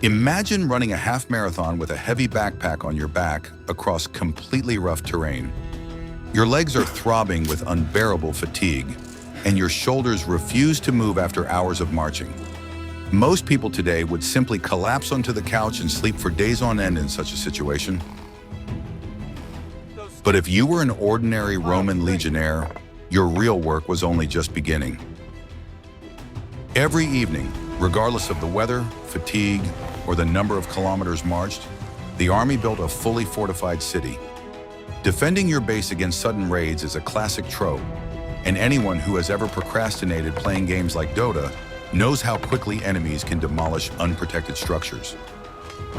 Imagine running a half marathon with a heavy backpack on your back across completely rough terrain. Your legs are throbbing with unbearable fatigue, and your shoulders refuse to move after hours of marching. Most people today would simply collapse onto the couch and sleep for days on end in such a situation. But if you were an ordinary Roman legionnaire, your real work was only just beginning. Every evening, regardless of the weather, fatigue, or the number of kilometers marched, the army built a fully fortified city. Defending your base against sudden raids is a classic trope, and anyone who has ever procrastinated playing games like Dota knows how quickly enemies can demolish unprotected structures.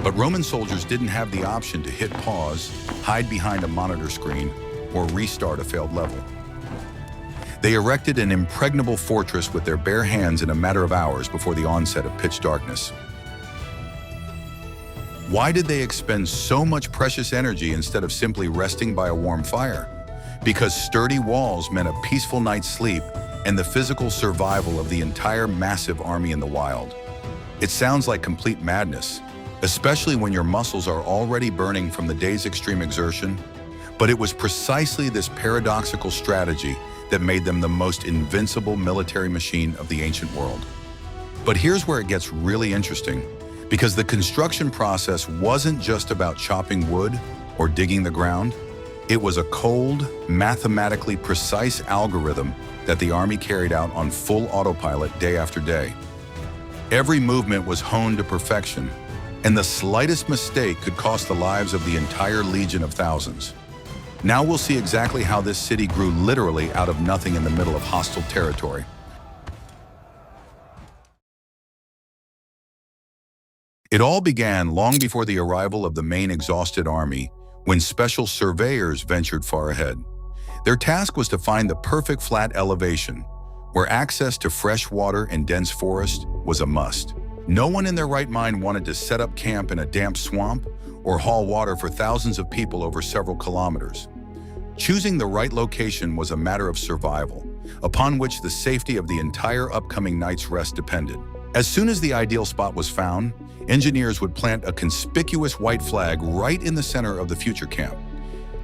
But Roman soldiers didn't have the option to hit pause, hide behind a monitor screen, or restart a failed level. They erected an impregnable fortress with their bare hands in a matter of hours before the onset of pitch darkness. Why did they expend so much precious energy instead of simply resting by a warm fire? Because sturdy walls meant a peaceful night's sleep and the physical survival of the entire massive army in the wild. It sounds like complete madness, especially when your muscles are already burning from the day's extreme exertion, but it was precisely this paradoxical strategy that made them the most invincible military machine of the ancient world. But here's where it gets really interesting, because the construction process wasn't just about chopping wood or digging the ground. It was a cold, mathematically precise algorithm that the army carried out on full autopilot day after day. Every movement was honed to perfection, and the slightest mistake could cost the lives of the entire legion of thousands. Now we'll see exactly how this city grew literally out of nothing in the middle of hostile territory. It all began long before the arrival of the main exhausted army, when special surveyors ventured far ahead. Their task was to find the perfect flat elevation, where access to fresh water and dense forest was a must. No one in their right mind wanted to set up camp in a damp swamp or haul water for thousands of people over several kilometers. Choosing the right location was a matter of survival, upon which the safety of the entire upcoming night's rest depended. As soon as the ideal spot was found, engineers would plant a conspicuous white flag right in the center of the future camp.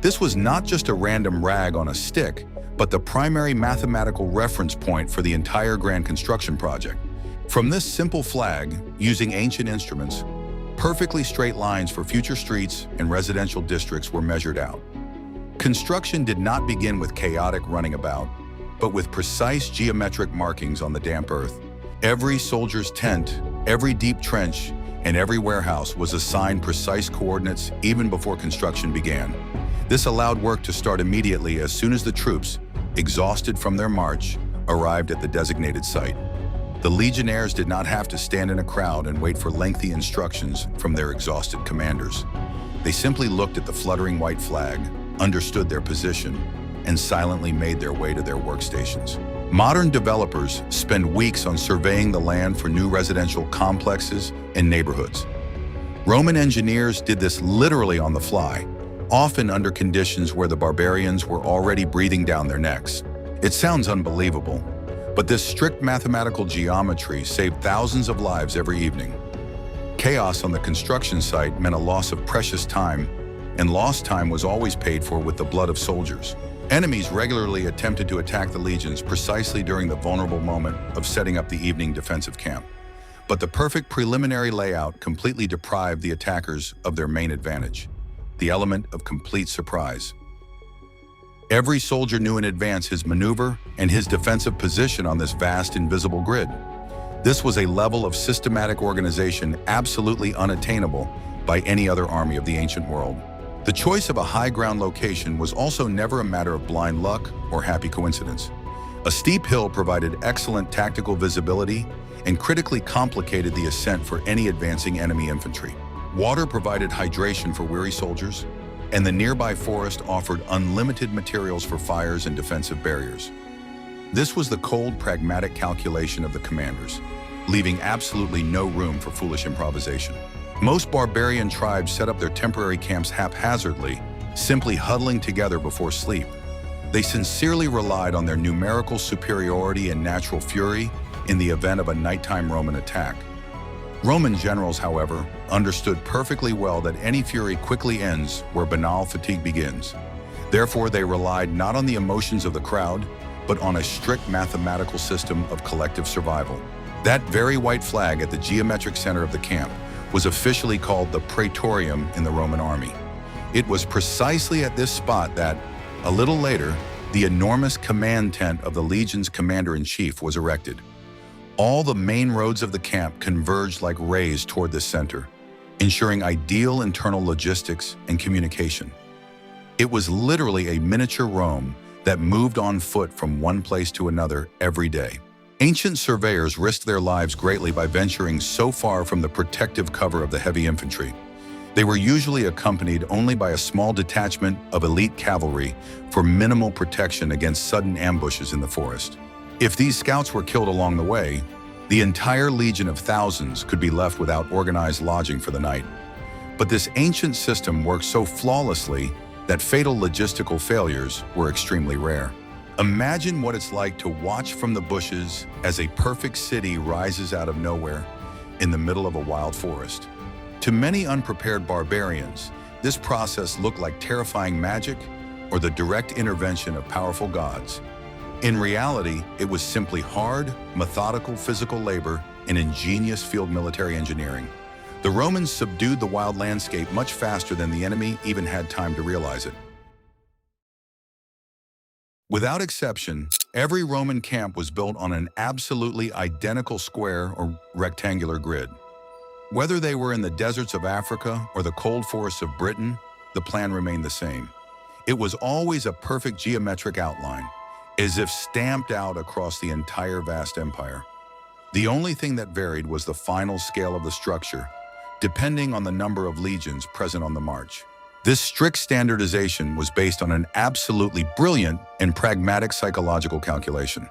This was not just a random rag on a stick, but the primary mathematical reference point for the entire grand construction project. From this simple flag, using ancient instruments, perfectly straight lines for future streets and residential districts were measured out. Construction did not begin with chaotic running about, but with precise geometric markings on the damp earth. Every soldier's tent, every deep trench, and every warehouse was assigned precise coordinates even before construction began. This allowed work to start immediately as soon as the troops, exhausted from their march, arrived at the designated site. The legionnaires did not have to stand in a crowd and wait for lengthy instructions from their exhausted commanders. They simply looked at the fluttering white flag, understood their position, and silently made their way to their workstations. Modern developers spend weeks on surveying the land for new residential complexes and neighborhoods. Roman engineers did this literally on the fly, often under conditions where the barbarians were already breathing down their necks. It sounds unbelievable, but this strict mathematical geometry saved thousands of lives every evening. Chaos on the construction site meant a loss of precious time, and lost time was always paid for with the blood of soldiers. Enemies regularly attempted to attack the legions precisely during the vulnerable moment of setting up the evening defensive camp. But the perfect preliminary layout completely deprived the attackers of their main advantage, the element of complete surprise. Every soldier knew in advance his maneuver and his defensive position on this vast invisible grid. This was a level of systematic organization absolutely unattainable by any other army of the ancient world. The choice of a high ground location was also never a matter of blind luck or happy coincidence. A steep hill provided excellent tactical visibility and critically complicated the ascent for any advancing enemy infantry. Water provided hydration for weary soldiers, and the nearby forest offered unlimited materials for fires and defensive barriers. This was the cold, pragmatic calculation of the commanders, leaving absolutely no room for foolish improvisation. Most barbarian tribes set up their temporary camps haphazardly, simply huddling together before sleep. They sincerely relied on their numerical superiority and natural fury in the event of a nighttime Roman attack. Roman generals, however, understood perfectly well that any fury quickly ends where banal fatigue begins. Therefore, they relied not on the emotions of the crowd, but on a strict mathematical system of collective survival. That very white flag at the geometric center of the camp was officially called the Praetorium in the Roman army. It was precisely at this spot that, a little later, the enormous command tent of the legion's commander-in-chief was erected. All the main roads of the camp converged like rays toward this center, ensuring ideal internal logistics and communication. It was literally a miniature Rome that moved on foot from one place to another every day. Ancient surveyors risked their lives greatly by venturing so far from the protective cover of the heavy infantry. They were usually accompanied only by a small detachment of elite cavalry for minimal protection against sudden ambushes in the forest. If these scouts were killed along the way, the entire legion of thousands could be left without organized lodging for the night. But this ancient system worked so flawlessly that fatal logistical failures were extremely rare. Imagine what it's like to watch from the bushes as a perfect city rises out of nowhere in the middle of a wild forest. To many unprepared barbarians, this process looked like terrifying magic or the direct intervention of powerful gods. In reality, it was simply hard, methodical physical labor and ingenious field military engineering. The Romans subdued the wild landscape much faster than the enemy even had time to realize it. Without exception, every Roman camp was built on an absolutely identical square or rectangular grid. Whether they were in the deserts of Africa or the cold forests of Britain, the plan remained the same. It was always a perfect geometric outline, as if stamped out across the entire vast empire. The only thing that varied was the final scale of the structure, depending on the number of legions present on the march. This strict standardization was based on an absolutely brilliant and pragmatic psychological calculation.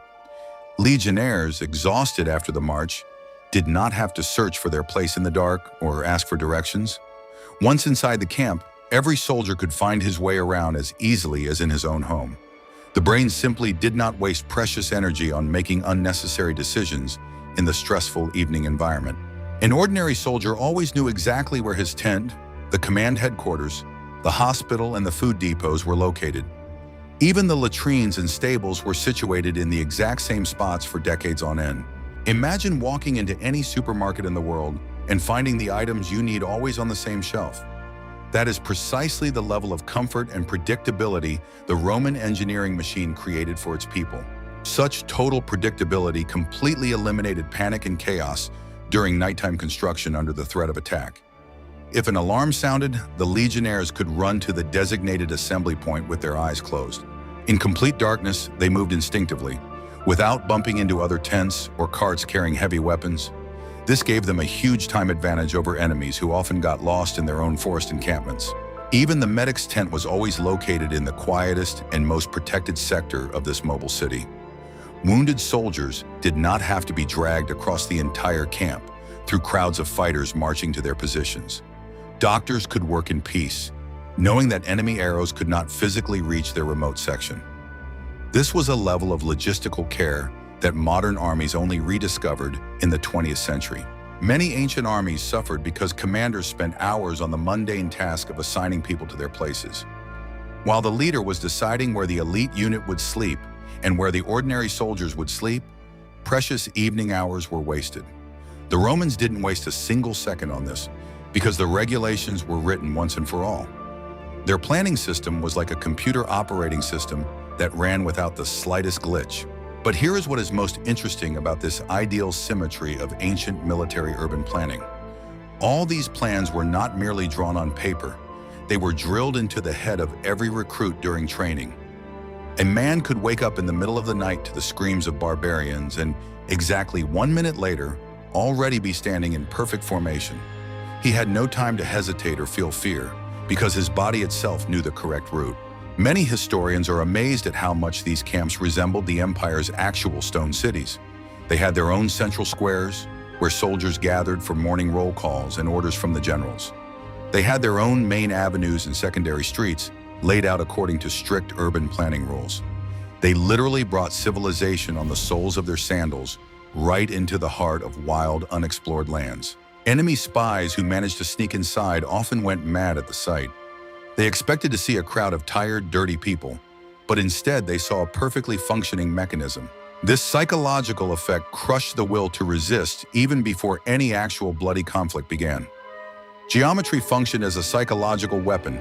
Legionnaires, exhausted after the march, did not have to search for their place in the dark or ask for directions. Once inside the camp, every soldier could find his way around as easily as in his own home. The brain simply did not waste precious energy on making unnecessary decisions in the stressful evening environment. An ordinary soldier always knew exactly where his tent, the command headquarters, the hospital, and the food depots were located. Even the latrines and stables were situated in the exact same spots for decades on end. Imagine walking into any supermarket in the world and finding the items you need always on the same shelf. That is precisely the level of comfort and predictability the Roman engineering machine created for its people. Such total predictability completely eliminated panic and chaos during nighttime construction under the threat of attack. If an alarm sounded, the legionnaires could run to the designated assembly point with their eyes closed. In complete darkness, they moved instinctively, without bumping into other tents or carts carrying heavy weapons. This gave them a huge time advantage over enemies who often got lost in their own forest encampments. Even the medic's tent was always located in the quietest and most protected sector of this mobile city. Wounded soldiers did not have to be dragged across the entire camp through crowds of fighters marching to their positions. Doctors could work in peace, knowing that enemy arrows could not physically reach their remote section. This was a level of logistical care that modern armies only rediscovered in the 20th century. Many ancient armies suffered because commanders spent hours on the mundane task of assigning people to their places. While the leader was deciding where the elite unit would sleep and where the ordinary soldiers would sleep, precious evening hours were wasted. The Romans didn't waste a single second on this because the regulations were written once and for all. Their planning system was like a computer operating system that ran without the slightest glitch. But here is what is most interesting about this ideal symmetry of ancient military urban planning. All these plans were not merely drawn on paper. They were drilled into the head of every recruit during training. A man could wake up in the middle of the night to the screams of barbarians and exactly 1 minute later, already be standing in perfect formation. He had no time to hesitate or feel fear because his body itself knew the correct route. Many historians are amazed at how much these camps resembled the empire's actual stone cities. They had their own central squares, where soldiers gathered for morning roll calls and orders from the generals. They had their own main avenues and secondary streets, laid out according to strict urban planning rules. They literally brought civilization on the soles of their sandals right into the heart of wild, unexplored lands. Enemy spies who managed to sneak inside often went mad at the sight. They expected to see a crowd of tired, dirty people, but instead they saw a perfectly functioning mechanism. This psychological effect crushed the will to resist even before any actual bloody conflict began. Geometry functioned as a psychological weapon,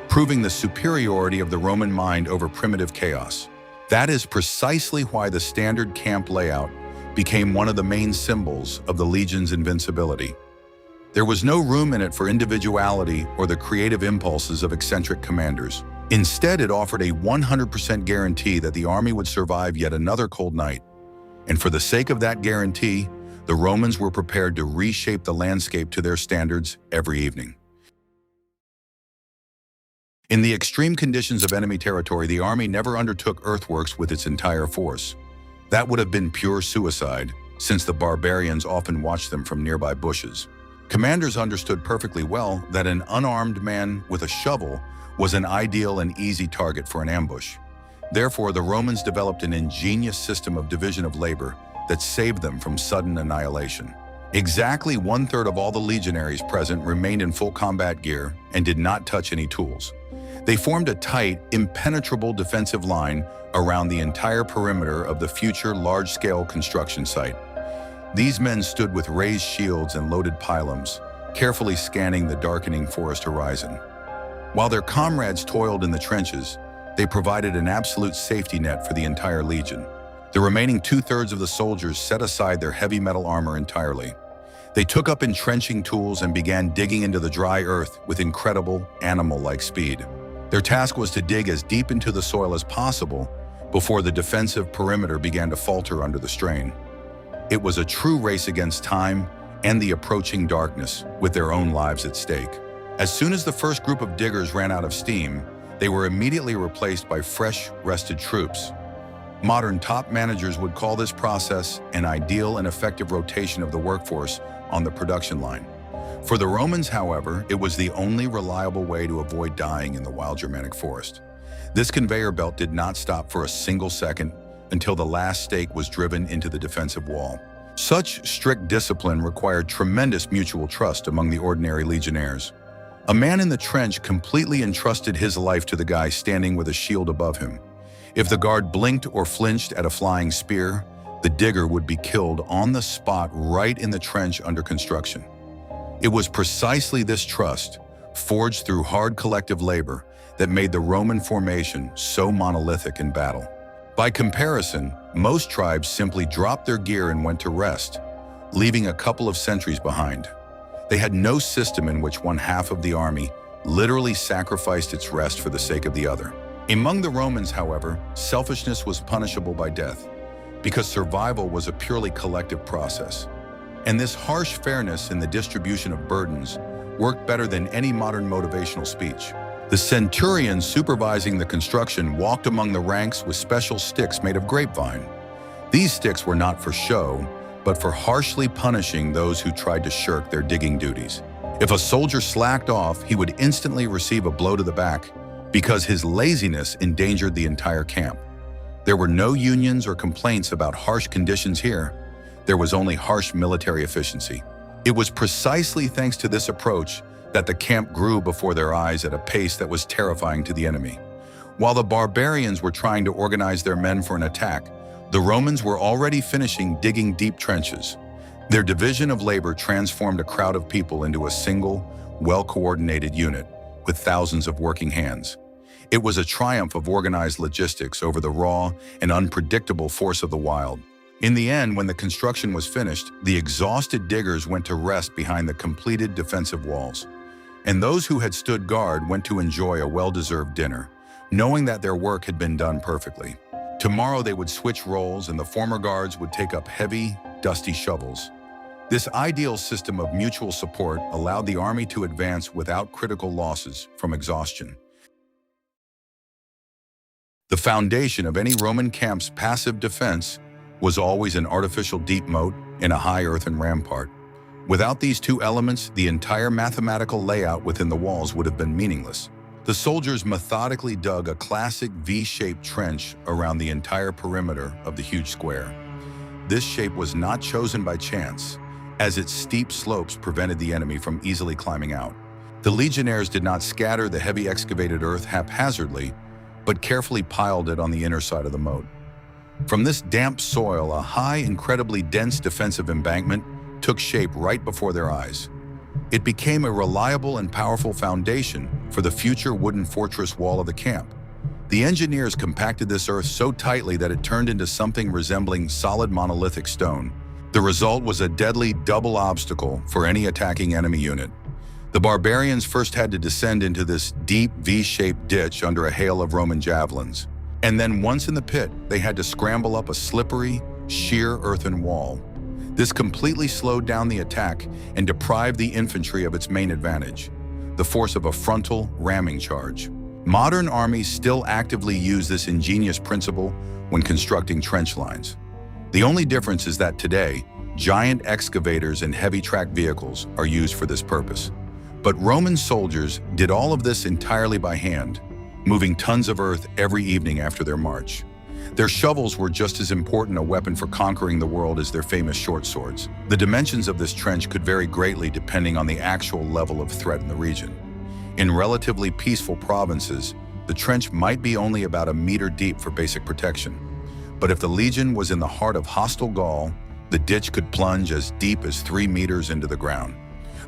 proving the superiority of the Roman mind over primitive chaos. That is precisely why the standard camp layout became one of the main symbols of the legion's invincibility. There was no room in it for individuality or the creative impulses of eccentric commanders. Instead, it offered a 100% guarantee that the army would survive yet another cold night. And for the sake of that guarantee, the Romans were prepared to reshape the landscape to their standards every evening. In the extreme conditions of enemy territory, the army never undertook earthworks with its entire force. That would have been pure suicide, since the barbarians often watched them from nearby bushes. Commanders understood perfectly well that an unarmed man with a shovel was an ideal and easy target for an ambush. Therefore, the Romans developed an ingenious system of division of labor that saved them from sudden annihilation. Exactly 1/3 of all the legionaries present remained in full combat gear and did not touch any tools. They formed a tight, impenetrable defensive line around the entire perimeter of the future large-scale construction site. These men stood with raised shields and loaded pylons, carefully scanning the darkening forest horizon. While their comrades toiled in the trenches, they provided an absolute safety net for the entire legion. The remaining 2/3 of the soldiers set aside their heavy metal armor entirely. They took up entrenching tools and began digging into the dry earth with incredible, animal-like speed. Their task was to dig as deep into the soil as possible before the defensive perimeter began to falter under the strain. It was a true race against time and the approaching darkness, with their own lives at stake. As soon as the first group of diggers ran out of steam, they were immediately replaced by fresh, rested troops. Modern top managers would call this process an ideal and effective rotation of the workforce on the production line. For the Romans, however, it was the only reliable way to avoid dying in the wild Germanic forest. This conveyor belt did not stop for a single second until the last stake was driven into the defensive wall. Such strict discipline required tremendous mutual trust among the ordinary legionnaires. A man in the trench completely entrusted his life to the guy standing with a shield above him. If the guard blinked or flinched at a flying spear, the digger would be killed on the spot right in the trench under construction. It was precisely this trust, forged through hard collective labor, that made the Roman formation so monolithic in battle. By comparison, most tribes simply dropped their gear and went to rest, leaving a couple of sentries behind. They had no system in which one half of the army literally sacrificed its rest for the sake of the other. Among the Romans, however, selfishness was punishable by death, because survival was a purely collective process. And this harsh fairness in the distribution of burdens worked better than any modern motivational speech. The centurion supervising the construction walked among the ranks with special sticks made of grapevine. These sticks were not for show, but for harshly punishing those who tried to shirk their digging duties. If a soldier slacked off, he would instantly receive a blow to the back because his laziness endangered the entire camp. There were no unions or complaints about harsh conditions here. There was only harsh military efficiency. It was precisely thanks to this approach that the camp grew before their eyes at a pace that was terrifying to the enemy. While the barbarians were trying to organize their men for an attack, the Romans were already finishing digging deep trenches. Their division of labor transformed a crowd of people into a single, well-coordinated unit with thousands of working hands. It was a triumph of organized logistics over the raw and unpredictable force of the wild. In the end, when the construction was finished, the exhausted diggers went to rest behind the completed defensive walls. And those who had stood guard went to enjoy a well-deserved dinner, knowing that their work had been done perfectly. Tomorrow they would switch roles and the former guards would take up heavy, dusty shovels. This ideal system of mutual support allowed the army to advance without critical losses from exhaustion. The foundation of any Roman camp's passive defense was always an artificial deep moat and a high earthen rampart. Without these two elements, the entire mathematical layout within the walls would have been meaningless. The soldiers methodically dug a classic V-shaped trench around the entire perimeter of the huge square. This shape was not chosen by chance. as its steep slopes prevented the enemy from easily climbing out. The legionnaires did not scatter the heavy excavated earth haphazardly, but carefully piled it on the inner side of the moat. From this damp soil, a high, incredibly dense defensive embankment took shape right before their eyes. It became a reliable and powerful foundation for the future wooden fortress wall of the camp. The engineers compacted this earth so tightly that it turned into something resembling solid monolithic stone. The result was a deadly double obstacle for any attacking enemy unit. The barbarians first had to descend into this deep V-shaped ditch under a hail of Roman javelins. And then once in the pit, they had to scramble up a slippery, sheer earthen wall. This completely slowed down the attack and deprived the infantry of its main advantage, the force of a frontal ramming charge. Modern armies still actively use this ingenious principle when constructing trench lines. The only difference is that today, giant excavators and heavy track vehicles are used for this purpose. But Roman soldiers did all of this entirely by hand, moving tons of earth every evening after their march. Their shovels were just as important a weapon for conquering the world as their famous short swords. The dimensions of this trench could vary greatly depending on the actual level of threat in the region. In relatively peaceful provinces, the trench might be only about a meter deep for basic protection. But if the legion was in the heart of hostile Gaul, the ditch could plunge as deep as 3 meters into the ground.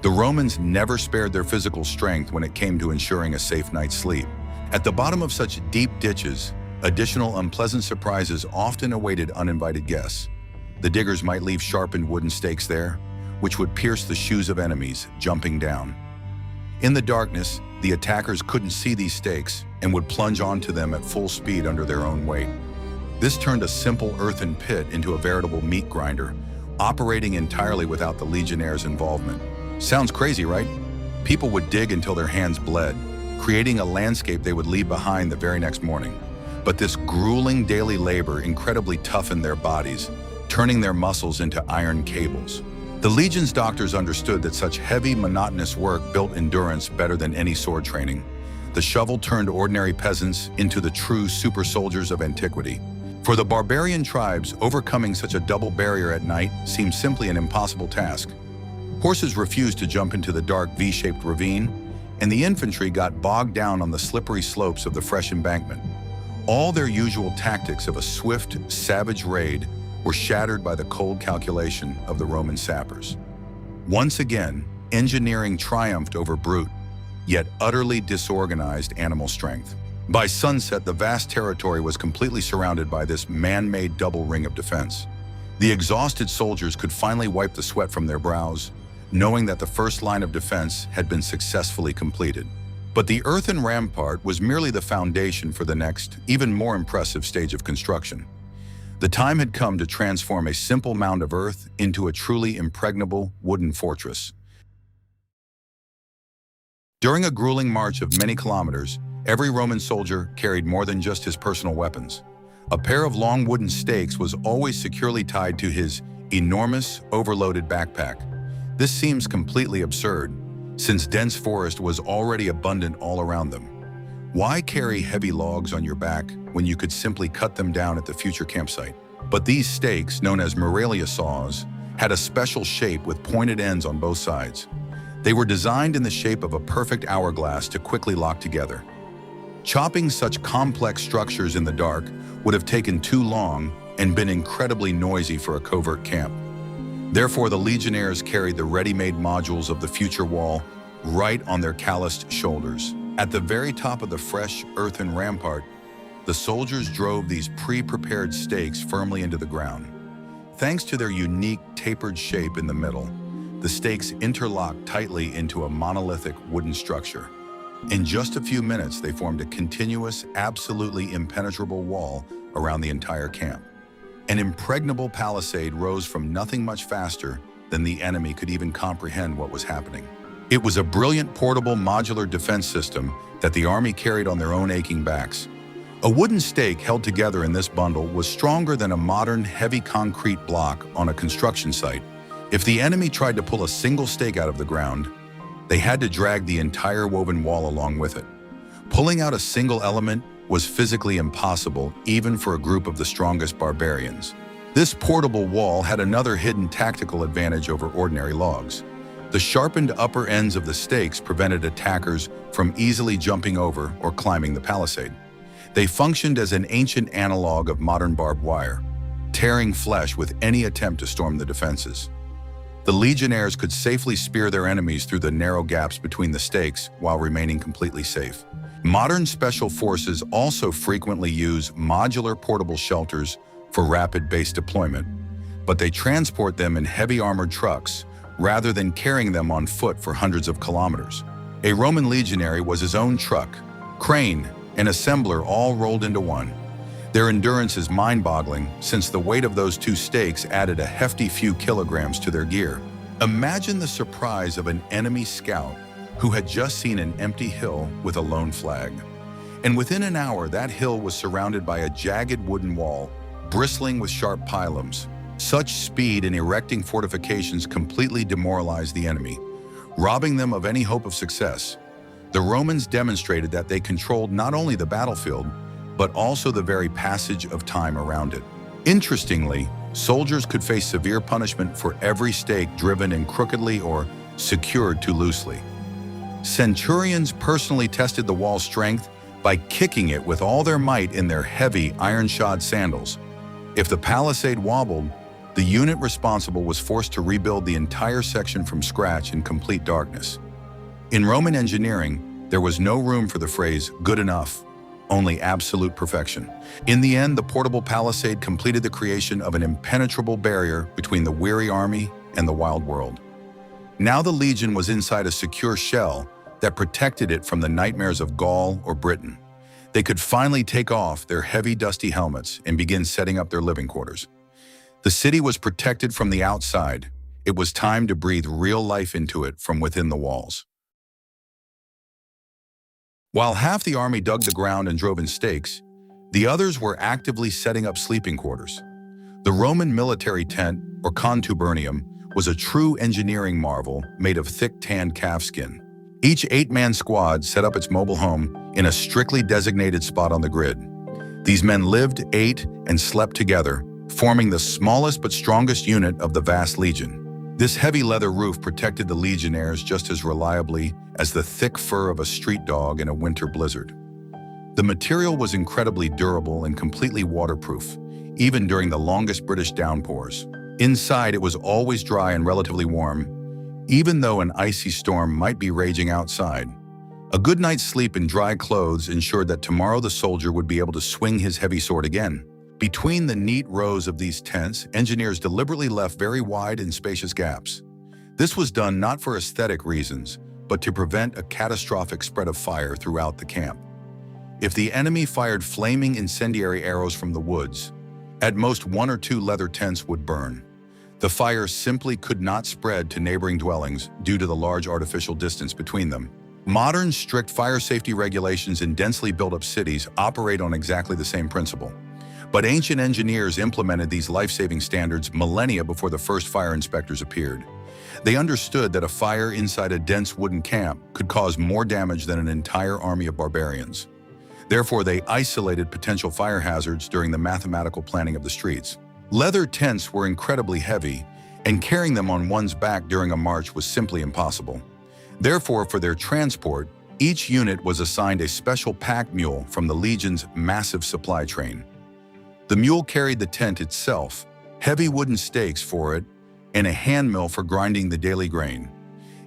The Romans never spared their physical strength when it came to ensuring a safe night's sleep. At the bottom of such deep ditches, additional unpleasant surprises often awaited uninvited guests. The diggers might leave sharpened wooden stakes there, which would pierce the shoes of enemies jumping down. In the darkness, the attackers couldn't see these stakes and would plunge onto them at full speed under their own weight. This turned a simple earthen pit into a veritable meat grinder, operating entirely without the legionnaires' involvement. Sounds crazy, right? People would dig until their hands bled, creating a landscape they would leave behind the very next morning. But this grueling daily labor incredibly toughened their bodies, turning their muscles into iron cables. The legion's doctors understood that such heavy, monotonous work built endurance better than any sword training. The shovel turned ordinary peasants into the true super soldiers of antiquity. For the barbarian tribes, overcoming such a double barrier at night seemed simply an impossible task. Horses refused to jump into the dark V-shaped ravine, and the infantry got bogged down on the slippery slopes of the fresh embankment. All their usual tactics of a swift, savage raid were shattered by the cold calculation of the Roman sappers. Once again, engineering triumphed over brute, yet utterly disorganized animal strength. By sunset, the vast territory was completely surrounded by this man-made double ring of defense. The exhausted soldiers could finally wipe the sweat from their brows, knowing that the first line of defense had been successfully completed. But the earthen rampart was merely the foundation for the next, even more impressive stage of construction. The time had come to transform a simple mound of earth into a truly impregnable wooden fortress. During a grueling march of many kilometers, every Roman soldier carried more than just his personal weapons. A pair of long wooden stakes was always securely tied to his enormous, overloaded backpack. This seems completely absurd, since dense forest was already abundant all around them. Why carry heavy logs on your back when you could simply cut them down at the future campsite? But these stakes, known as muralia saws, had a special shape with pointed ends on both sides. They were designed in the shape of a perfect hourglass to quickly lock together. Chopping such complex structures in the dark would have taken too long and been incredibly noisy for a covert camp. Therefore, the legionnaires carried the ready-made modules of the future wall right on their calloused shoulders. At the very top of the fresh earthen rampart, the soldiers drove these pre-prepared stakes firmly into the ground. Thanks to their unique tapered shape in the middle, the stakes interlocked tightly into a monolithic wooden structure. In just a few minutes, they formed a continuous, absolutely impenetrable wall around the entire camp. An impregnable palisade rose from nothing much faster than the enemy could even comprehend what was happening. It was a brilliant portable modular defense system that the army carried on their own aching backs. A wooden stake held together in this bundle was stronger than a modern heavy concrete block on a construction site. If the enemy tried to pull a single stake out of the ground, they had to drag the entire woven wall along with it. Pulling out a single element was physically impossible even for a group of the strongest barbarians. This portable wall had another hidden tactical advantage over ordinary logs. The sharpened upper ends of the stakes prevented attackers from easily jumping over or climbing the palisade. They functioned as an ancient analog of modern barbed wire, tearing flesh with any attempt to storm the defenses. The legionnaires could safely spear their enemies through the narrow gaps between the stakes while remaining completely safe. Modern special forces also frequently use modular portable shelters for rapid base deployment, but they transport them in heavy armored trucks rather than carrying them on foot for hundreds of kilometers. A Roman legionary was his own truck, crane, and assembler all rolled into one. Their endurance is mind-boggling since the weight of those two stakes added a hefty few kilograms to their gear. Imagine the surprise of an enemy scout who had just seen an empty hill with a lone flag. And within an hour, that hill was surrounded by a jagged wooden wall, bristling with sharp pylons. Such speed in erecting fortifications completely demoralized the enemy, robbing them of any hope of success. The Romans demonstrated that they controlled not only the battlefield, but also the very passage of time around it. Interestingly, soldiers could face severe punishment for every stake driven in crookedly or secured too loosely. Centurions personally tested the wall's strength by kicking it with all their might in their heavy, iron-shod sandals. If the palisade wobbled, the unit responsible was forced to rebuild the entire section from scratch in complete darkness. In Roman engineering, there was no room for the phrase "good enough," only absolute perfection. In the end, the portable palisade completed the creation of an impenetrable barrier between the weary army and the wild world. Now the legion was inside a secure shell that protected it from the nightmares of Gaul or Britain. They could finally take off their heavy, dusty helmets and begin setting up their living quarters. The city was protected from the outside. It was time to breathe real life into it from within the walls. While half the army dug the ground and drove in stakes, the others were actively setting up sleeping quarters. The Roman military tent, or contubernium, was a true engineering marvel made of thick tanned calf skin. Each 8-man squad set up its mobile home in a strictly designated spot on the grid. These men lived, ate, and slept together, forming the smallest but strongest unit of the vast legion. This heavy leather roof protected the legionnaires just as reliably as the thick fur of a street dog in a winter blizzard. The material was incredibly durable and completely waterproof, even during the longest British downpours. Inside, it was always dry and relatively warm, even though an icy storm might be raging outside. A good night's sleep in dry clothes ensured that tomorrow the soldier would be able to swing his heavy sword again. Between the neat rows of these tents, engineers deliberately left very wide and spacious gaps. This was done not for aesthetic reasons, but to prevent a catastrophic spread of fire throughout the camp. If the enemy fired flaming incendiary arrows from the woods, at most 1 or 2 leather tents would burn. The fire simply could not spread to neighboring dwellings due to the large artificial distance between them. Modern strict fire safety regulations in densely built-up cities operate on exactly the same principle. But ancient engineers implemented these life-saving standards millennia before the first fire inspectors appeared. They understood that a fire inside a dense wooden camp could cause more damage than an entire army of barbarians. Therefore, they isolated potential fire hazards during the mathematical planning of the streets. Leather tents were incredibly heavy, and carrying them on one's back during a march was simply impossible. Therefore, for their transport, each unit was assigned a special pack mule from the Legion's massive supply train. The mule carried the tent itself, heavy wooden stakes for it, and a hand mill for grinding the daily grain.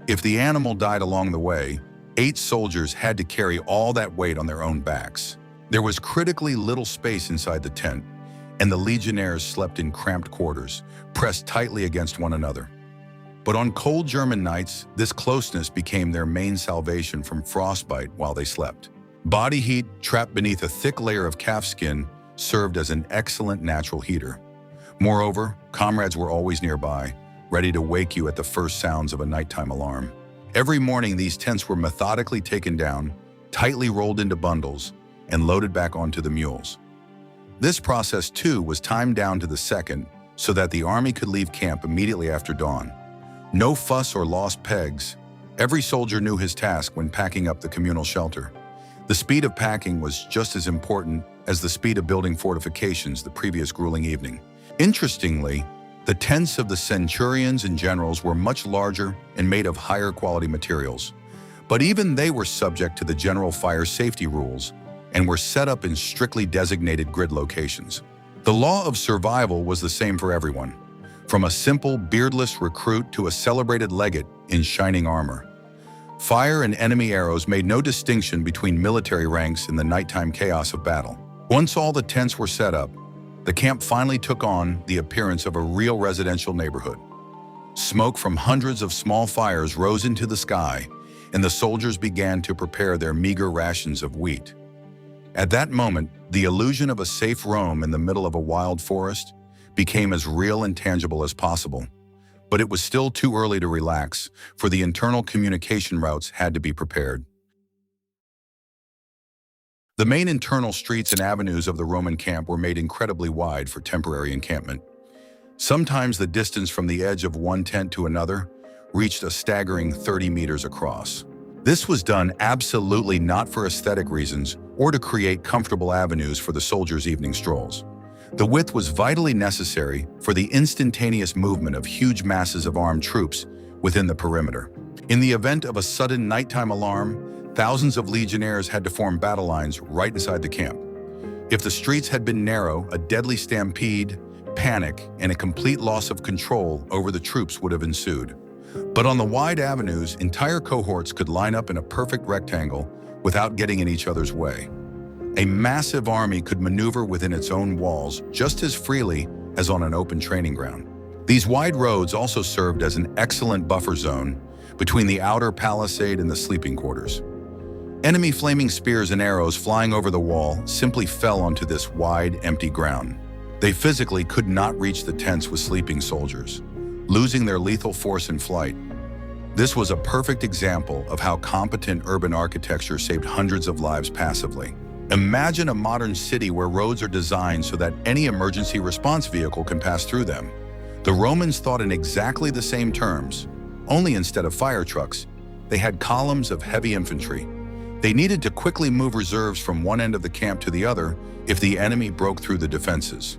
If the animal died along the way, 8 soldiers had to carry all that weight on their own backs. There was critically little space inside the tent, and the legionnaires slept in cramped quarters, pressed tightly against one another. But on cold German nights, this closeness became their main salvation from frostbite while they slept. Body heat, trapped beneath a thick layer of calf skin, served as an excellent natural heater. Moreover, comrades were always nearby, ready to wake you at the first sounds of a nighttime alarm. Every morning, these tents were methodically taken down, tightly rolled into bundles, and loaded back onto the mules. This process, too, was timed down to the second so that the army could leave camp immediately after dawn. No fuss or lost pegs. Every soldier knew his task when packing up the communal shelter. The speed of packing was just as important as the speed of building fortifications the previous grueling evening. Interestingly, the tents of the centurions and generals were much larger and made of higher quality materials, but even they were subject to the general fire safety rules and were set up in strictly designated grid locations. The law of survival was the same for everyone, from a simple beardless recruit to a celebrated legate in shining armor. Fire and enemy arrows made no distinction between military ranks in the nighttime chaos of battle. Once all the tents were set up, the camp finally took on the appearance of a real residential neighborhood. Smoke from hundreds of small fires rose into the sky, and the soldiers began to prepare their meager rations of wheat. At that moment, the illusion of a safe roam in the middle of a wild forest became as real and tangible as possible. But it was still too early to relax, for the internal communication routes had to be prepared. The main internal streets and avenues of the Roman camp were made incredibly wide for temporary encampment. Sometimes the distance from the edge of one tent to another reached a staggering 30 meters across. This was done absolutely not for aesthetic reasons or to create comfortable avenues for the soldiers' evening strolls. The width was vitally necessary for the instantaneous movement of huge masses of armed troops within the perimeter. In the event of a sudden nighttime alarm, thousands of legionnaires had to form battle lines right inside the camp. If the streets had been narrow, a deadly stampede, panic, and a complete loss of control over the troops would have ensued. But on the wide avenues, entire cohorts could line up in a perfect rectangle without getting in each other's way. A massive army could maneuver within its own walls just as freely as on an open training ground. These wide roads also served as an excellent buffer zone between the outer palisade and the sleeping quarters. Enemy flaming spears and arrows flying over the wall simply fell onto this wide, empty ground. They physically could not reach the tents with sleeping soldiers, losing their lethal force in flight. This was a perfect example of how competent urban architecture saved hundreds of lives passively. Imagine a modern city where roads are designed so that any emergency response vehicle can pass through them. The Romans thought in exactly the same terms, only instead of fire trucks, they had columns of heavy infantry. They needed to quickly move reserves from one end of the camp to the other if the enemy broke through the defenses.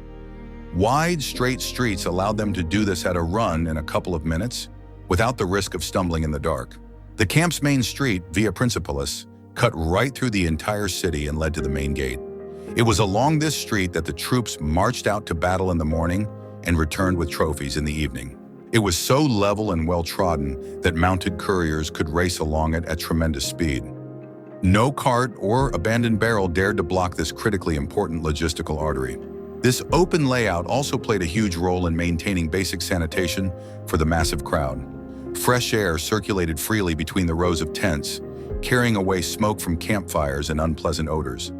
Wide, straight streets allowed them to do this at a run in a couple of minutes without the risk of stumbling in the dark. The camp's main street, Via Principalis, cut right through the entire city and led to the main gate. It was along this street that the troops marched out to battle in the morning and returned with trophies in the evening. It was so level and well-trodden that mounted couriers could race along it at tremendous speed. No cart or abandoned barrel dared to block this critically important logistical artery. This open layout also played a huge role in maintaining basic sanitation for the massive crowd. Fresh air circulated freely between the rows of tents, carrying away smoke from campfires and unpleasant odors.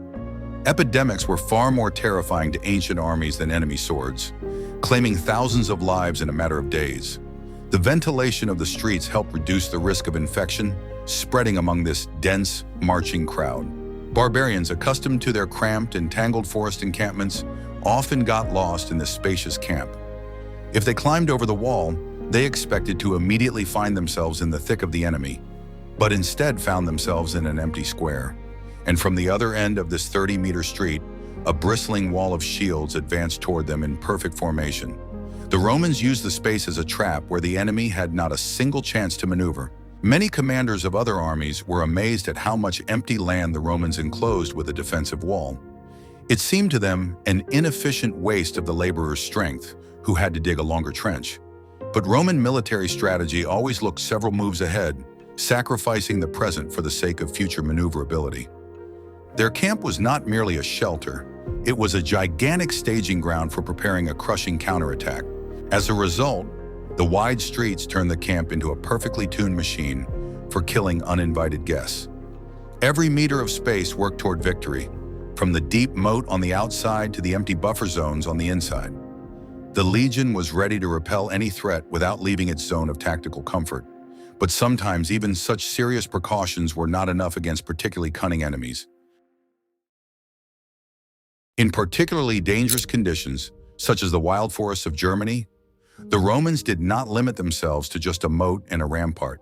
Epidemics were far more terrifying to ancient armies than enemy swords, claiming thousands of lives in a matter of days. The ventilation of the streets helped reduce the risk of infection spreading among this dense, marching crowd. Barbarians, accustomed to their cramped and tangled forest encampments, often got lost in this spacious camp. If they climbed over the wall, they expected to immediately find themselves in the thick of the enemy, but instead found themselves in an empty square. And from the other end of this 30-meter street, a bristling wall of shields advanced toward them in perfect formation. The Romans used the space as a trap where the enemy had not a single chance to maneuver. Many commanders of other armies were amazed at how much empty land the Romans enclosed with a defensive wall. It seemed to them an inefficient waste of the laborer's strength, who had to dig a longer trench. But Roman military strategy always looked several moves ahead, sacrificing the present for the sake of future maneuverability. Their camp was not merely a shelter, it was a gigantic staging ground for preparing a crushing counterattack. As a result, the wide streets turned the camp into a perfectly tuned machine for killing uninvited guests. Every meter of space worked toward victory, from the deep moat on the outside to the empty buffer zones on the inside. The legion was ready to repel any threat without leaving its zone of tactical comfort, but sometimes even such serious precautions were not enough against particularly cunning enemies. In particularly dangerous conditions, such as the wild forests of Germany, the Romans did not limit themselves to just a moat and a rampart.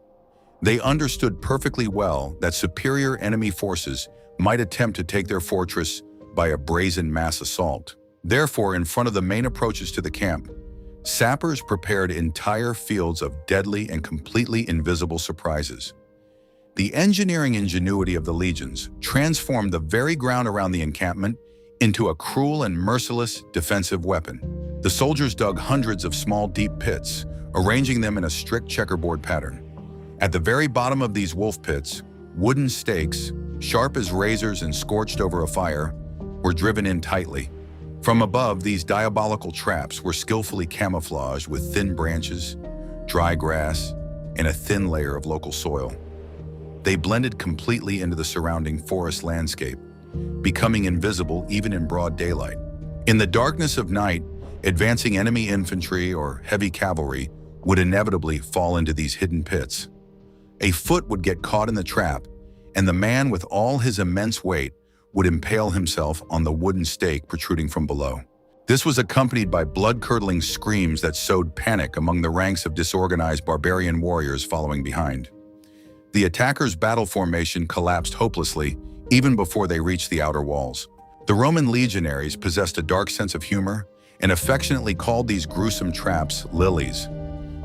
They understood perfectly well that superior enemy forces might attempt to take their fortress by a brazen mass assault. Therefore, in front of the main approaches to the camp, sappers prepared entire fields of deadly and completely invisible surprises. The engineering ingenuity of the legions transformed the very ground around the encampment into a cruel and merciless defensive weapon. The soldiers dug hundreds of small, deep pits, arranging them in a strict checkerboard pattern. At the very bottom of these wolf pits, wooden stakes, sharp as razors and scorched over a fire, were driven in tightly. From above, these diabolical traps were skillfully camouflaged with thin branches, dry grass, and a thin layer of local soil. They blended completely into the surrounding forest landscape, becoming invisible even in broad daylight. In the darkness of night, advancing enemy infantry or heavy cavalry would inevitably fall into these hidden pits. A foot would get caught in the trap, and the man with all his immense weight would impale himself on the wooden stake protruding from below. This was accompanied by blood-curdling screams that sowed panic among the ranks of disorganized barbarian warriors following behind. The attackers' battle formation collapsed hopelessly even before they reached the outer walls. The Roman legionaries possessed a dark sense of humor and affectionately called these gruesome traps lilies.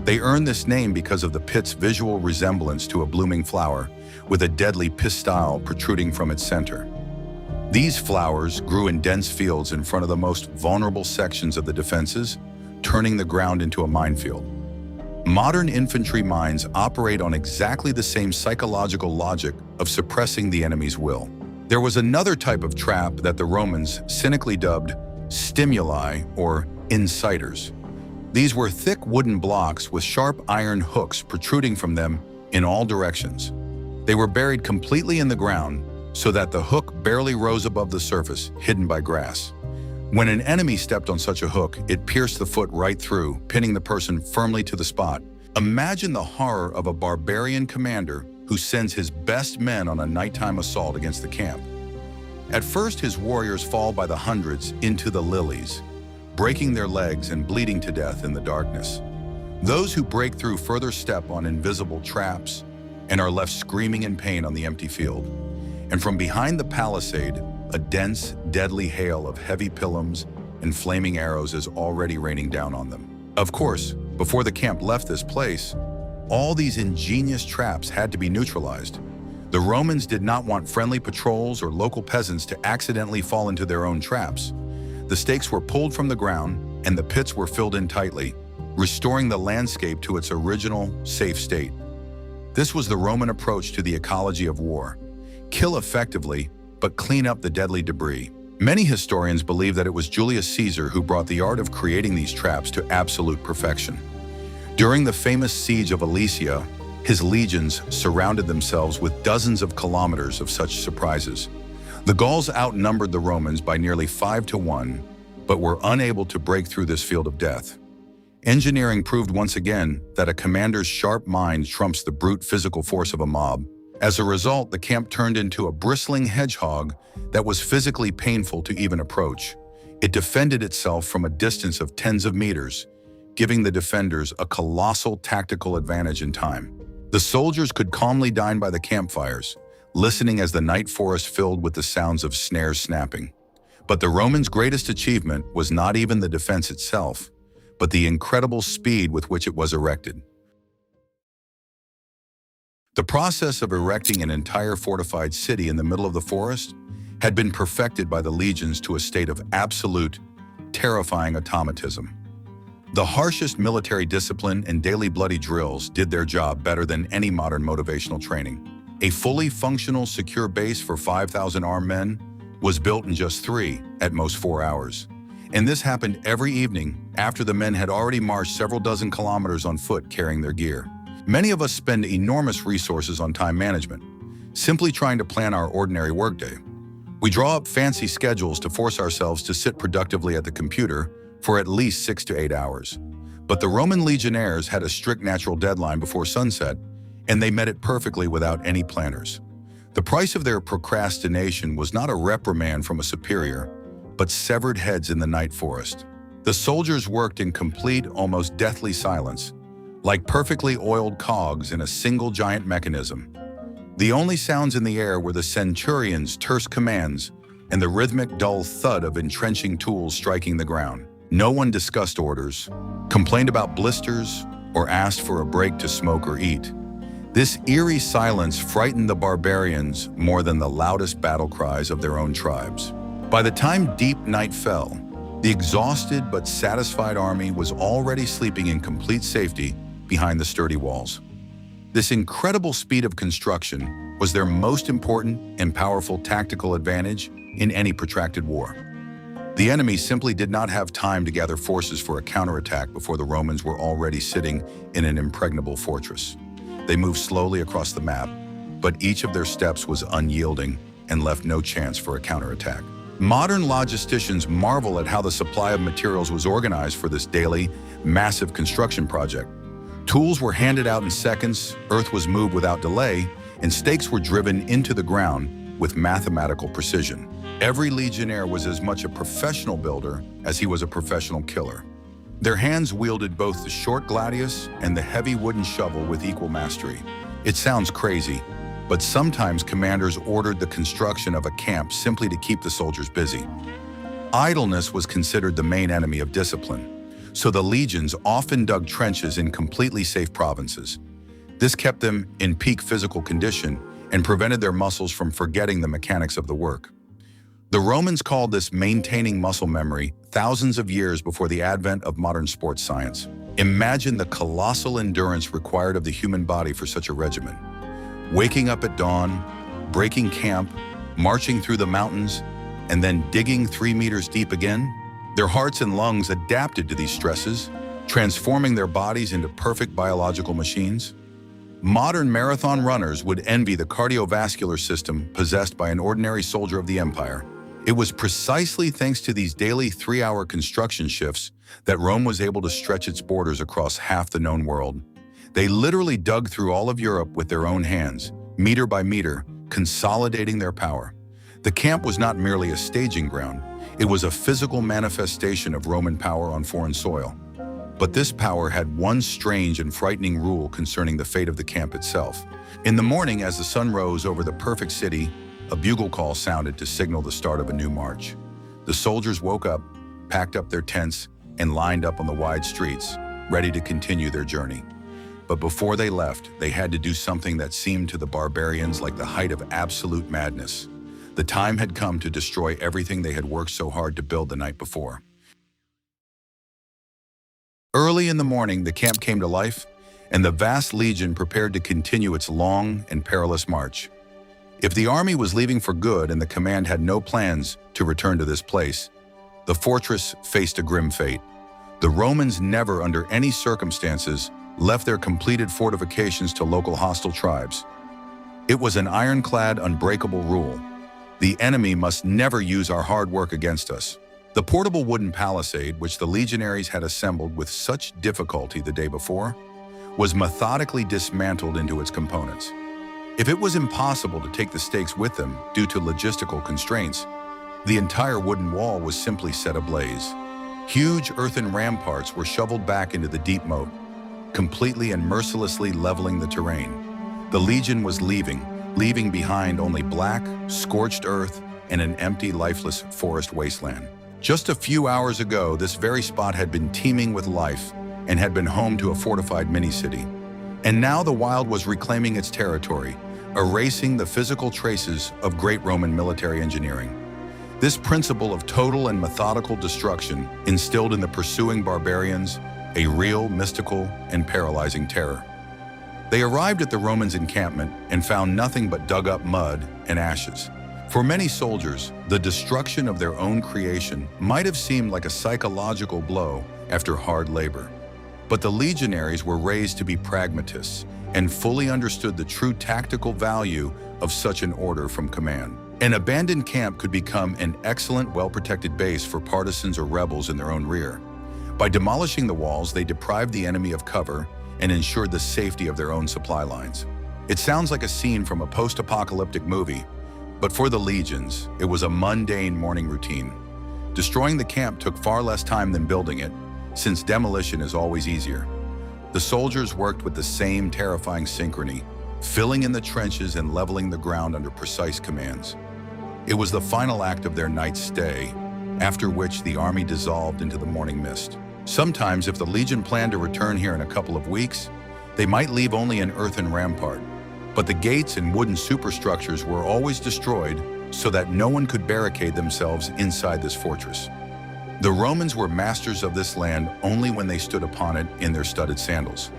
They earned this name because of the pit's visual resemblance to a blooming flower with a deadly pistile protruding from its center. These flowers grew in dense fields in front of the most vulnerable sections of the defenses, turning the ground into a minefield. Modern infantry mines operate on exactly the same psychological logic of suppressing the enemy's will. There was another type of trap that the Romans cynically dubbed stimuli or inciters. These were thick wooden blocks with sharp iron hooks protruding from them in all directions. They were buried completely in the ground so that the hook barely rose above the surface, hidden by grass. When an enemy stepped on such a hook, it pierced the foot right through, pinning the person firmly to the spot. Imagine the horror of a barbarian commander who sends his best men on a nighttime assault against the camp. At first, his warriors fall by the hundreds into the lilies, breaking their legs and bleeding to death in the darkness. Those who break through further step on invisible traps and are left screaming in pain on the empty field. And from behind the palisade, a dense, deadly hail of heavy pilums and flaming arrows is already raining down on them. Of course, before the camp left this place, all these ingenious traps had to be neutralized. The Romans did not want friendly patrols or local peasants to accidentally fall into their own traps. The stakes were pulled from the ground and the pits were filled in tightly, restoring the landscape to its original, safe state. This was the Roman approach to the ecology of war. Kill effectively, but clean up the deadly debris. Many historians believe that it was Julius Caesar who brought the art of creating these traps to absolute perfection. During the famous siege of Alesia, his legions surrounded themselves with dozens of kilometers of such surprises. The Gauls outnumbered the Romans by nearly 5-1, but were unable to break through this field of death. Engineering proved once again that a commander's sharp mind trumps the brute physical force of a mob. As a result, the camp turned into a bristling hedgehog that was physically painful to even approach. It defended itself from a distance of tens of meters, giving the defenders a colossal tactical advantage in time. The soldiers could calmly dine by the campfires, listening as the night forest filled with the sounds of snares snapping. But the Romans' greatest achievement was not even the defense itself, but the incredible speed with which it was erected. The process of erecting an entire fortified city in the middle of the forest had been perfected by the legions to a state of absolute, terrifying automatism. The harshest military discipline and daily bloody drills did their job better than any modern motivational training. A fully functional, secure base for 5,000 armed men was built in just 3, at most 4 hours. And this happened every evening after the men had already marched several dozen kilometers on foot carrying their gear. Many of us spend enormous resources on time management, simply trying to plan our ordinary workday. We draw up fancy schedules to force ourselves to sit productively at the computer for at least 6 to 8 hours. But the Roman legionnaires had a strict natural deadline before sunset, and they met it perfectly without any planners. The price of their procrastination was not a reprimand from a superior, but severed heads in the night forest. The soldiers worked in complete, almost deathly silence, like perfectly oiled cogs in a single giant mechanism. The only sounds in the air were the centurion's terse commands and the rhythmic, dull thud of entrenching tools striking the ground. No one discussed orders, complained about blisters, or asked for a break to smoke or eat. This eerie silence frightened the barbarians more than the loudest battle cries of their own tribes. By the time deep night fell, the exhausted but satisfied army was already sleeping in complete safety behind the sturdy walls. This incredible speed of construction was their most important and powerful tactical advantage in any protracted war. The enemy simply did not have time to gather forces for a counterattack before the Romans were already sitting in an impregnable fortress. They moved slowly across the map, but each of their steps was unyielding and left no chance for a counterattack. Modern logisticians marvel at how the supply of materials was organized for this daily, massive construction project. Tools were handed out in seconds, earth was moved without delay, and stakes were driven into the ground with mathematical precision. Every legionnaire was as much a professional builder as he was a professional killer. Their hands wielded both the short gladius and the heavy wooden shovel with equal mastery. It sounds crazy, but sometimes commanders ordered the construction of a camp simply to keep the soldiers busy. Idleness was considered the main enemy of discipline, so the legions often dug trenches in completely safe provinces. This kept them in peak physical condition and prevented their muscles from forgetting the mechanics of the work. The Romans called this maintaining muscle memory thousands of years before the advent of modern sports science. Imagine the colossal endurance required of the human body for such a regimen. Waking up at dawn, breaking camp, marching through the mountains, and then digging 3 meters deep again. Their hearts and lungs adapted to these stresses, transforming their bodies into perfect biological machines. Modern marathon runners would envy the cardiovascular system possessed by an ordinary soldier of the empire. It was precisely thanks to these daily 3-hour construction shifts that Rome was able to stretch its borders across half the known world. They literally dug through all of Europe with their own hands, meter by meter, consolidating their power. The camp was not merely a staging ground, it was a physical manifestation of Roman power on foreign soil. But this power had one strange and frightening rule concerning the fate of the camp itself. In the morning, as the sun rose over the perfect city, a bugle call sounded to signal the start of a new march. The soldiers woke up, packed up their tents, and lined up on the wide streets, ready to continue their journey. But before they left, they had to do something that seemed to the barbarians like the height of absolute madness. The time had come to destroy everything they had worked so hard to build the night before. Early in the morning, the camp came to life, and the vast legion prepared to continue its long and perilous march. If the army was leaving for good and the command had no plans to return to this place, the fortress faced a grim fate. The Romans never, under any circumstances, left their completed fortifications to local hostile tribes. It was an ironclad, unbreakable rule. The enemy must never use our hard work against us. The portable wooden palisade, which the legionaries had assembled with such difficulty the day before, was methodically dismantled into its components. If it was impossible to take the stakes with them due to logistical constraints, the entire wooden wall was simply set ablaze. Huge earthen ramparts were shoveled back into the deep moat, completely and mercilessly leveling the terrain. The legion was leaving behind only black, scorched earth and an empty, lifeless forest wasteland. Just a few hours ago, this very spot had been teeming with life and had been home to a fortified mini-city. And now the wild was reclaiming its territory, erasing the physical traces of great Roman military engineering. This principle of total and methodical destruction instilled in the pursuing barbarians a real, mystical, and paralyzing terror. They arrived at the Romans' encampment and found nothing but dug-up mud and ashes. For many soldiers, the destruction of their own creation might have seemed like a psychological blow after hard labor. But the legionaries were raised to be pragmatists and fully understood the true tactical value of such an order from command. An abandoned camp could become an excellent, well-protected base for partisans or rebels in their own rear. By demolishing the walls, they deprived the enemy of cover and ensured the safety of their own supply lines. It sounds like a scene from a post-apocalyptic movie, but for the legions, it was a mundane morning routine. Destroying the camp took far less time than building it, since demolition is always easier. The soldiers worked with the same terrifying synchrony, filling in the trenches and leveling the ground under precise commands. It was the final act of their night's stay, after which the army dissolved into the morning mist. Sometimes, if the Legion planned to return here in a couple of weeks, they might leave only an earthen rampart. But the gates and wooden superstructures were always destroyed so that no one could barricade themselves inside this fortress. The Romans were masters of this land only when they stood upon it in their studded sandals.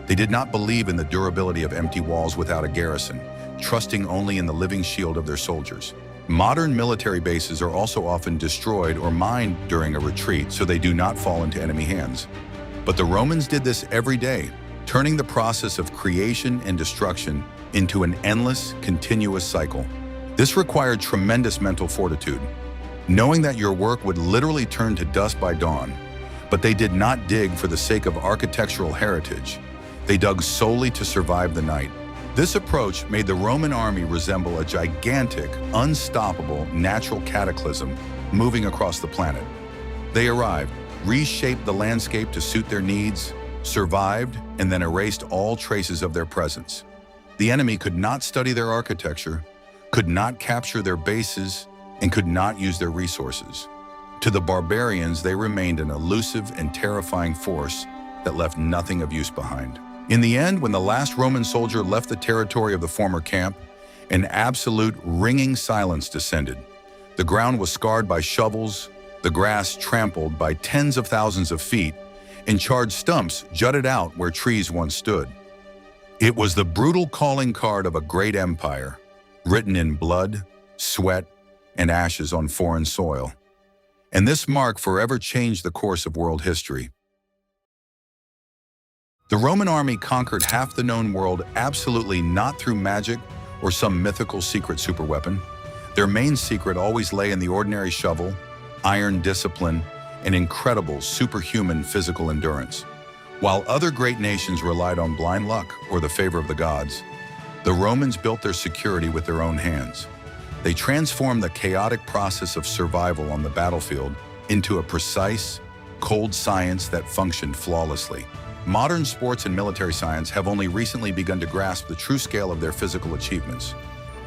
They did not believe in the durability of empty walls without a garrison, trusting only in the living shield of their soldiers. Modern military bases are also often destroyed or mined during a retreat so they do not fall into enemy hands. But the Romans did this every day, turning the process of creation and destruction into an endless, continuous cycle. This required tremendous mental fortitude, knowing that your work would literally turn to dust by dawn. But they did not dig for the sake of architectural heritage. They dug solely to survive the night. This approach made the Roman army resemble a gigantic, unstoppable natural cataclysm moving across the planet. They arrived, reshaped the landscape to suit their needs, survived, and then erased all traces of their presence. The enemy could not study their architecture, could not capture their bases, and could not use their resources. To the barbarians, they remained an elusive and terrifying force that left nothing of use behind. In the end, when the last Roman soldier left the territory of the former camp, an absolute ringing silence descended. The ground was scarred by shovels, the grass trampled by tens of thousands of feet, and charred stumps jutted out where trees once stood. It was the brutal calling card of a great empire, written in blood, sweat, and ashes on foreign soil. And this mark forever changed the course of world history. The Roman army conquered half the known world absolutely not through magic or some mythical secret superweapon. Their main secret always lay in the ordinary shovel, iron discipline, and incredible superhuman physical endurance. While other great nations relied on blind luck or the favor of the gods, the Romans built their security with their own hands. They transformed the chaotic process of survival on the battlefield into a precise, cold science that functioned flawlessly. Modern sports and military science have only recently begun to grasp the true scale of their physical achievements.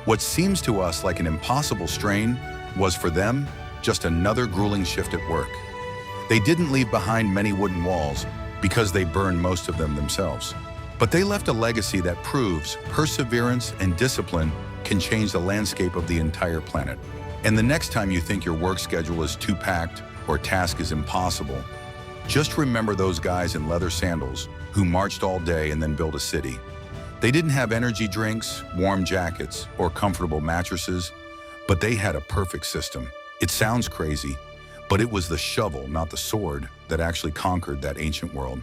What seems to us like an impossible strain was for them just another grueling shift at work. They didn't leave behind many wooden walls because they burned most of them themselves. But they left a legacy that proves perseverance and discipline can change the landscape of the entire planet. And the next time you think your work schedule is too packed or task is impossible, just remember those guys in leather sandals who marched all day and then built a city. They didn't have energy drinks, warm jackets, or comfortable mattresses, but they had a perfect system. It sounds crazy, but it was the shovel, not the sword, that actually conquered that ancient world.